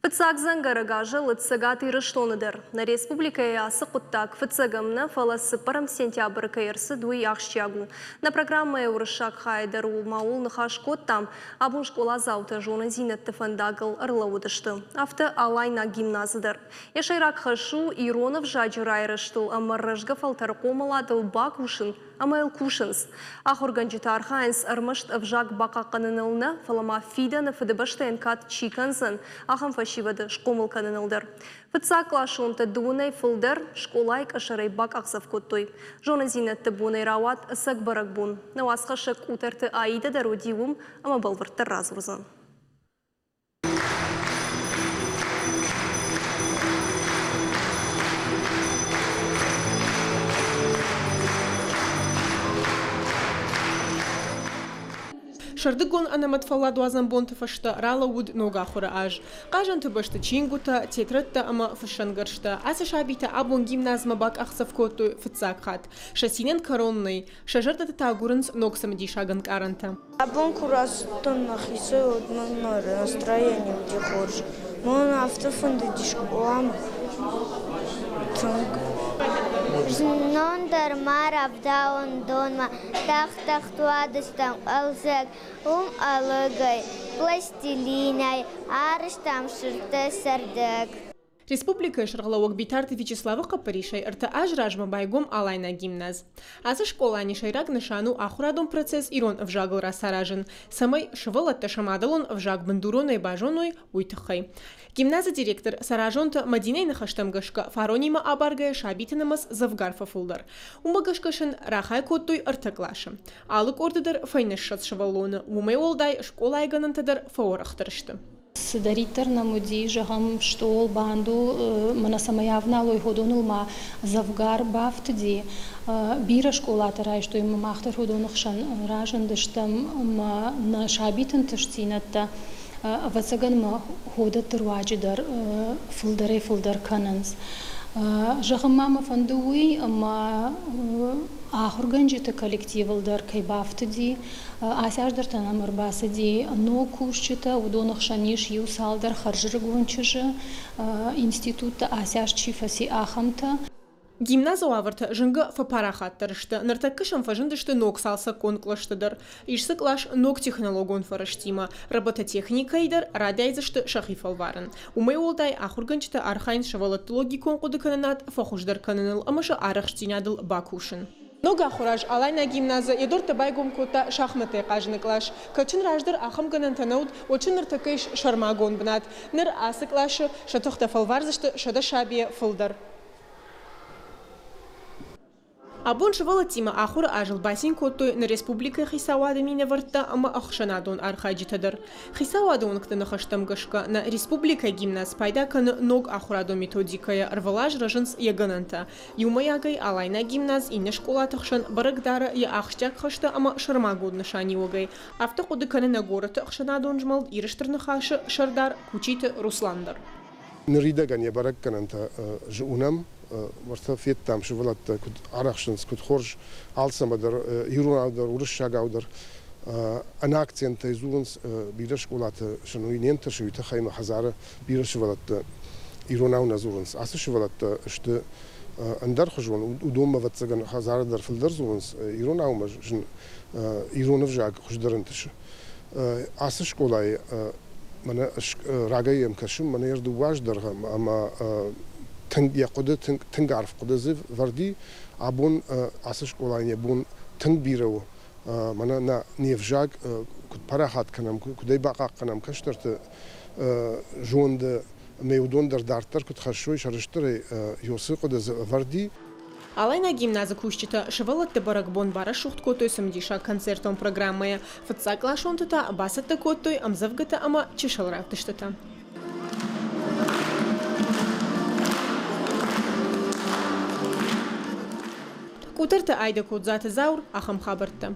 Фыцагзан гарагажа лыцагат ирыштоныдыр. На республика ясы куттак фыцагамна фаласы парам сентябрь кайырсы дуй яхщагу. На программа Еврошак хайдар маул нахашкот там абун школа заута жона зинетті фандагыл ырлауыдышты. Авто алайна гимназыдыр. Яшайрак хашу Иронов жаджы райрыштыл, амаррыжга фалтарқомаладыл бак ушын, амайл кушынс. Ахурганжитар хайнс армышт авжак бака канынылны фалама фиданы фыдыбышты энкат чиканзын, ахам фашивады шкомыл канынылдыр. Фыцак лашонты дуынай фылдыр, школайк ашарай бак ақсав коттой. Жона зинетті бунай рават ысак барак бун. Науасқа шық утарты аида дародиум, ама балвыртты разурзан. Шардыгон анаматфала дуазан бонты фашта рала уд нога хура аж. Кажан тыбышты чингута, тетретта ама фашангаршта. Аса шабита абон гимназма бак ахсав коту фыцакхат. Шасинен коронный. Шажарта тагурынс ноксам дишаган каранта. Абон курас тоннахисе одно настроение где хочешь. Мон автофонды дишкуам. Нондер марав даун донма тахтуадыстам алзак алыгай пластилинай арыштам шырты сардык. Республика Шарлауак битарты Вячеслава Капаришай арта ажражма байгом алайна гимназ. Аса школа нишайрак нишану ахурадом процесс ирон вжагл расаражен. Самай шывалатта шамадалон вжаг бандуроной бажоной уйтахай. Гимназа директор саражонта Мадиней нахаштамгашка фаронима абаргая шабитинамас завгарфа фулдар. Умбагашкашын рахай коттой артаклаша. Алык ордыдар файнешшат шывалона. Умай олдай школа айганантадар фаорахтарышты. Даритар на муди жагам штол банду мана самоявна лой ходонул ма завгар бафтди бира школа тарай что им махтар ходонух шан ражан дыштам ма на шабитен тыштинатта вацаган ма ходат турваджидар фулдар кананс жагам мама фандуи ма ахурганжита коллективалдар кай бафтди асяждар танамыр басыди но кушчита удонах шаниш юсалдар харжыргунчыжы институтта асяж чифаси ахамта. Гимназа аварта жынга фапарахаттарышты. Нартаккышам фажындышты ног салса конклаштыдар. Ишсык лаш ног технологон фараштима. Робототехникайдар радяйзышты шахифалварын. Умай олдай ахурганчыта архайн шавалаттологи конкуды кананат фахуждар кананыл амаша арахштинядыл бакушын. Нога хураж алайна гимназа едорта байгом кота шахматы кажныклаш. Качын раждар ахам ганантанауд, очын нартакыш шармагон бнат. Ныр асыклашы шатохта фалварзышты шада шабия фылдар. Абон шывала тима ахур ажыл басин коттой на республика Хисауады мине варта ама ахшанадон архаджитадар. Хисауадон ктана хаштамгашка на республика гимназ пайда каны ног ахурадо методикая рвалаж ражынс ягананта. Юмаягай алайна гимназ инне школа тахшан барагдара я ахштяк хашта ама шармагод нышани огай. Автоқуды каны на город ахшанадон жмал ирыштырны хашы шардар кучиты Русландар. نريدان يبارك كننت جونم مرتفيت تام شغلات كنت عرقشنس كنت خرج عالسما در يرون در ورش شجع در أنا أكتين تيزونس بيرش قولات شنو ينتر شو يتخيم حزارة بيرش شغلات يرون أو نزورنس أصل شغلات شت أندر خجون ودوم ما بتسجن حزارة در في الدرزونس يرون أو مجن يرون فجاج خجدرنتش أصل شغلاي من راجعيم كشم من يردو واج درهم أما تنگ يقود تنگ عرف قد زف وردي عبون عسش قلاني بون تنگ بيرو من نا نيفجاج كد براحات كنام كدي بقى كنام كشترت جوند ميودون در دارتر كد خشوي شرشتري يوسي قد زف وردي. Алайна гимназа кушчита шывалатты баракбон бара шухт котой самдиша концертом программая. Фыцак лашонтыта басатты коттой амзавгата ама чешалрафтыштыта. Кутарта айда кодзаты заур ахам хабарта.